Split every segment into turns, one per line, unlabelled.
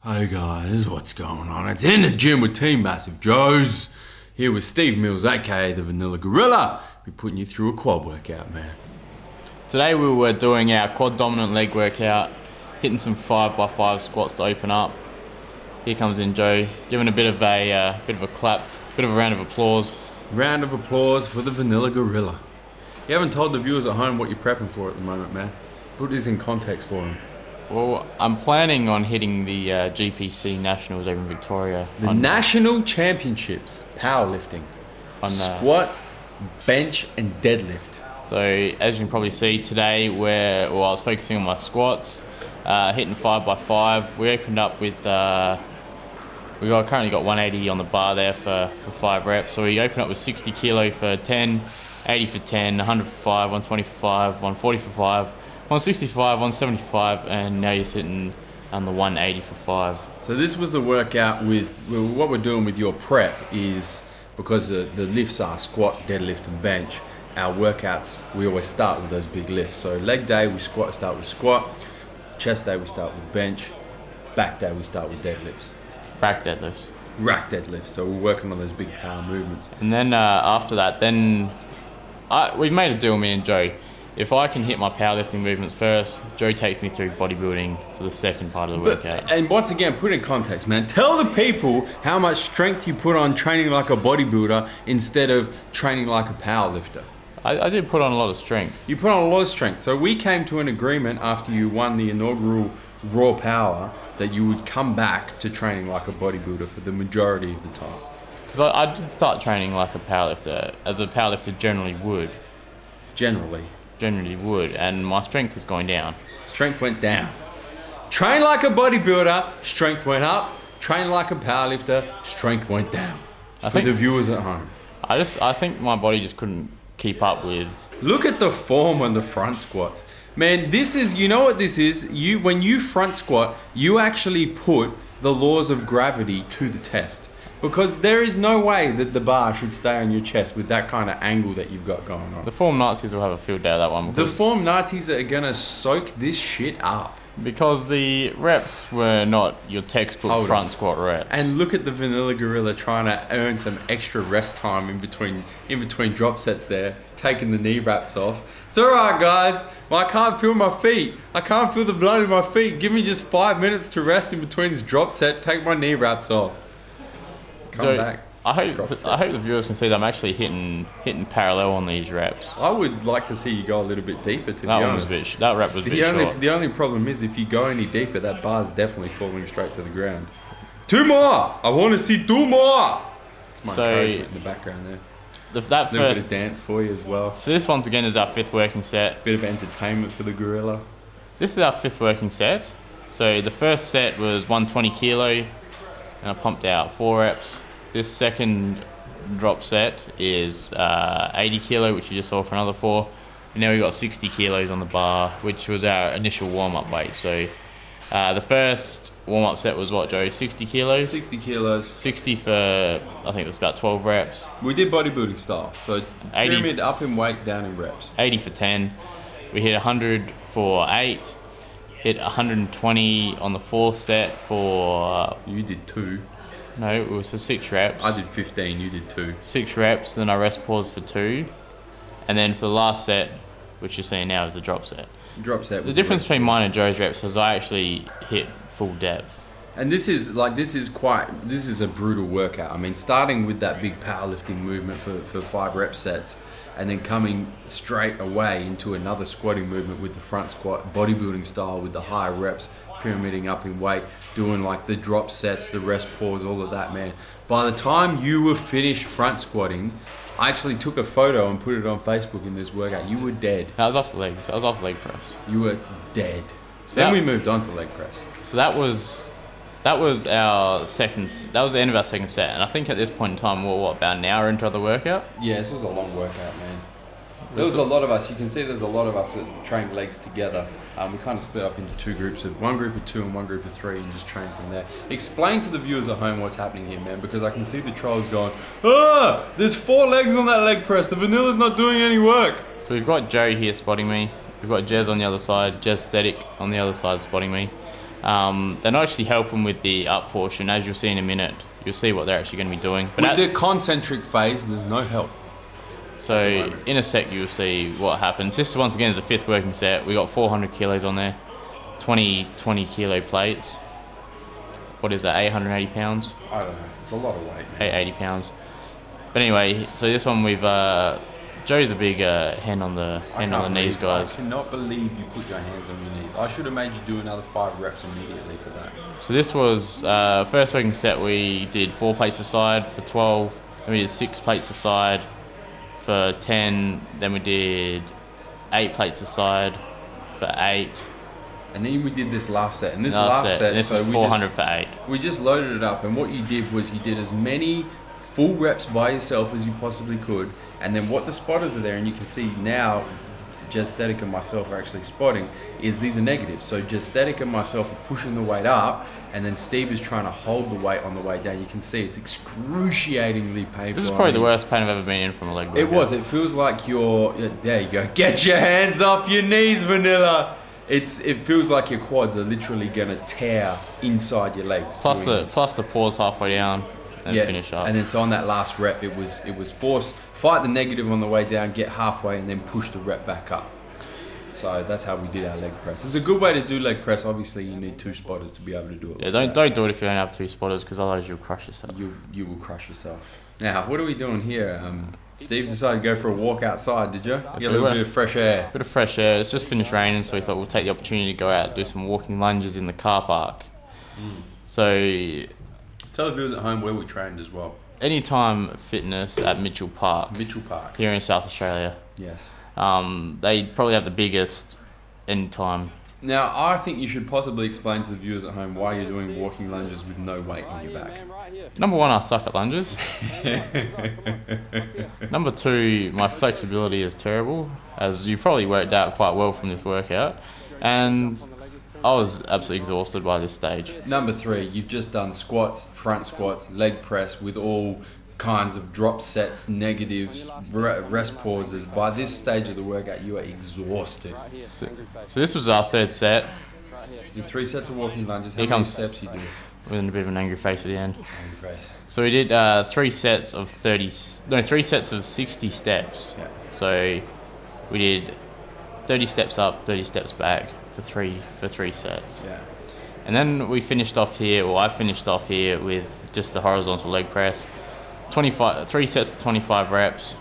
Hey guys, what's going on? It's In the Gym with Team Massive Joes. Here with Steve Mills, aka the Vanilla Gorilla. Be putting you through a quad workout, man.
Today we were doing our quad dominant leg workout, hitting some 5x5 squats to open up. Here comes in Joe, giving a bit of a clap, bit of a round of applause.
Round of applause for the Vanilla Gorilla. You haven't told the viewers at home what you're prepping for at the moment, man. Put this in context for them.
Well, I'm planning on hitting the GPC Nationals over in Victoria.
The National Championships, powerlifting.
On
squat, bench and deadlift.
So as you can probably see today, I was focusing on my squats, hitting 5x5. We opened up with, currently got 180 on the bar there for 5 reps. So we opened up with 60 kilo for 10, 80 for 10, 100 for 5, 120 for 5, 140 for 5, 165, 175, and now you're sitting on the 180 for 5.
So this was the workout with, what we're doing with your prep is, because the lifts are squat, deadlift and bench, our workouts, we always start with those big lifts. So leg day, we start with squat, chest day, we start with bench, back day, we start with deadlifts.
Back deadlifts.
Rack deadlifts, so we're working on those big power movements.
And then after that, we've made a deal, me and Joe. If I can hit my powerlifting movements first, Joe takes me through bodybuilding for the second part of the workout.
And once again, put in context, man. Tell the people how much strength you put on training like a bodybuilder instead of training like a powerlifter.
I did put on a lot of strength.
You put on a lot of strength. So we came to an agreement after you won the inaugural Raw Power that you would come back to training like a bodybuilder for the majority of the time.
Because I did start training like a powerlifter, as a powerlifter generally would. Generally would, and my strength is going down.
Strength went down. Train like a bodybuilder, strength went up. Train like a powerlifter, strength went down. For the viewers at home.
I think my body just couldn't keep up with.
Look at the form on the front squats. Man, this is, you know what this is? When you front squat, you actually put the laws of gravity to the test. Because there is no way that the bar should stay on your chest with that kind of angle that you've got going on.
The form Nazis will have a field day of that one.
The form Nazis are gonna soak this shit up.
Because the reps were not your textbook front squat reps.
And look at the Vanilla Gorilla trying to earn some extra rest time in between drop sets there, taking the knee wraps off. It's alright guys, well, I can't feel my feet. I can't feel the blood in my feet. Give me just 5 minutes to rest in between this drop set, take my knee wraps off. Come back.
I hope the viewers can see that I'm actually hitting parallel on these reps.
I would like to see you go a little bit deeper, to be honest.
That rep was a bit short.
The only problem is if you go any deeper, that bar's definitely falling straight to the ground. 2 more! I want to see 2 more! It's my encouragement in the background there. A little bit of dance for you as well.
So this once again is our 5th working set.
Bit of entertainment for the gorilla.
This is our 5th working set. So the first set was 120 kilo, and I pumped out 4 reps. This second drop set is 80 kilo, which you just saw for another 4. And now we've got 60 kilos on the bar, which was our initial warm-up weight. So the first warm-up set was what, Joe? 60 kilos?
60 kilos.
60 for, I think it was about 12 reps.
We did bodybuilding style. So 80, pyramid up in weight, down in reps.
80 for 10. We hit 100 for 8. Hit 120 on the 4th set for...
you did 2.
No, it was for 6 reps.
I did 15, you did 2.
6 reps, then I rest pause for 2. And then for the last set, which you're seeing now, is the drop set.
Drop set.
The difference between mine and Joe's reps is I actually hit full depth.
And this is a brutal workout. I mean, starting with that big powerlifting movement for 5 rep sets, and then coming straight away into another squatting movement with the front squat, bodybuilding style with the higher reps, pyramiding up in weight, doing like the drop sets, the rest pause, all of that, man. By the time you were finished front squatting, I actually took a photo and put it on Facebook in this workout. You were dead.
That was off the legs. That was off the leg press.
You were dead. So then we moved on to leg press.
So that was our second. That was the end of our second set, and I think at this point in time we're about an hour into the workout.
Yeah, this was a long workout, man. There was a lot of us. You can see there's a lot of us that train legs together. We kind of split up into 2 groups of 1 group of 2 and 1 group of 3, and just train from there. Explain to the viewers at home what's happening here, man, because I can see the trolls going, "Ah, there's 4 legs on that leg press. The Vanilla's not doing any work."
So we've got Joe here spotting me. We've got Jez on the other side, Jez Aesthetic on the other side spotting me. They're not actually helping with the up portion. As you'll see in a minute, you'll see what they're actually going to be doing.
But with the concentric phase, there's no help.
So in a sec, you'll see what happens. This, once again, is the 5th working set. We got 400 kilos on there, 20 kilo plates. What is that, 880 pounds?
I don't know. It's a lot of weight, man.
880 pounds. But anyway, so this one we've... Joe's a big hand on the knees, guys.
I cannot believe you put your hands on your knees. I should have made you do another 5 reps immediately for that.
So this was first working set. We did 4 plates aside for 12. Then we did 6 plates aside for 10. Then we did 8 plates aside for 8.
And then we did this last set. And this last set,
and this was 400 for 8.
We just loaded it up. And what you did was you did as many full reps by yourself as you possibly could. And then what the spotters are there, and you can see now, Gesthetic and myself are actually spotting, is these are negatives. So Gesthetic and myself are pushing the weight up, and then Steve is trying to hold the weight on the way down. You can see it's excruciatingly painful.
This is probably the worst pain I've ever been in from a leg workout.
It was. It feels like there you go. Get your hands off your knees, Vanilla. It feels like your quads are literally gonna tear inside your legs.
Plus the pause halfway down. And finish up.
And then so on that last rep, it was fight the negative on the way down, get halfway, and then push the rep back up. So that's how we did our leg press. It's a good way to do leg press. Obviously, you need 2 spotters to be able to do it.
Yeah, don't do it if you don't have 2 spotters, because otherwise you'll crush yourself.
You will crush yourself. Now, what are we doing here? Steve decided to go for a walk outside, did you? Get a little bit of fresh air.
Bit of fresh air. It's just finished raining, so we thought we'll take the opportunity to go out and do some walking lunges in the car park. So...
Tell the viewers at home where we trained as well.
Anytime Fitness at Mitchell Park.
Mitchell Park.
Here in South Australia.
Yes.
They probably have the biggest anytime.
Now, I think you should possibly explain to the viewers at home why you're doing walking lunges with no weight on your back.
Number 1, I suck at lunges. Number 2, my flexibility is terrible, as you probably worked out quite well from this workout. And I was absolutely exhausted by this stage.
Number 3, you've just done squats, front squats, leg press with all kinds of drop sets, negatives, rest pauses. By this stage of the workout, you are exhausted.
So this was our 3rd set.
You 3 sets of walking lunges. How many steps you do?
With a bit of an angry face at the end.
Angry face.
So we did 3 sets of 60 steps.
Yeah.
So we did 30 steps up, 30 steps back for three sets.
Yeah.
And then we finished off here, I finished off here with just the horizontal leg press. 3 sets of 25 reps.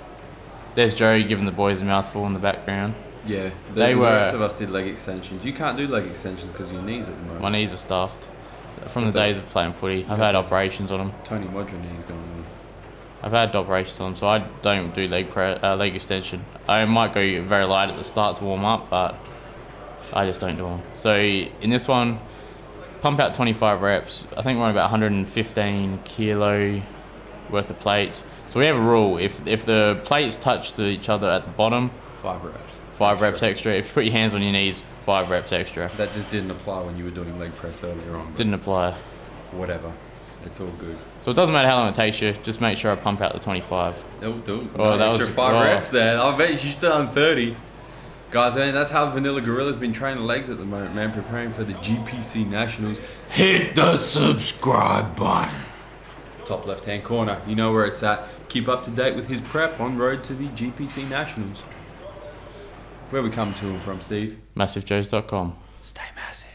There's Joe giving the boys a mouthful in the background.
Yeah, the rest of us did leg extensions. You can't do leg extensions because of your knees at the moment.
My knees are stuffed. From the days of playing footy, I've had operations on them.
Tony Modra knees going on.
I've had operations on them, so I don't do leg extension. I might go very light at the start to warm up, but I just don't do them. So in this one, pump out 25 reps. I think we're on about 115 kilo worth of plates. So we have a rule: if the plates touch each other at the bottom,
5 reps.
5 reps extra. If you put your hands on your knees, 5 reps extra.
That just didn't apply when you were doing leg press earlier on.
Didn't apply.
Whatever. It's all good.
So it doesn't matter how long it takes you. Just make sure I pump out the 25.
It'll do.
Oh, that
extra
was
5 reps there. I bet you should have done 30. Guys, I mean, that's how Vanilla Gorilla's been training legs at the moment, man. Preparing for the GPC Nationals. Hit the subscribe button. Top left-hand corner. You know where it's at. Keep up to date with his prep on road to the GPC Nationals. Where we come to him from, Steve?
MassiveJoes.com.
Stay massive.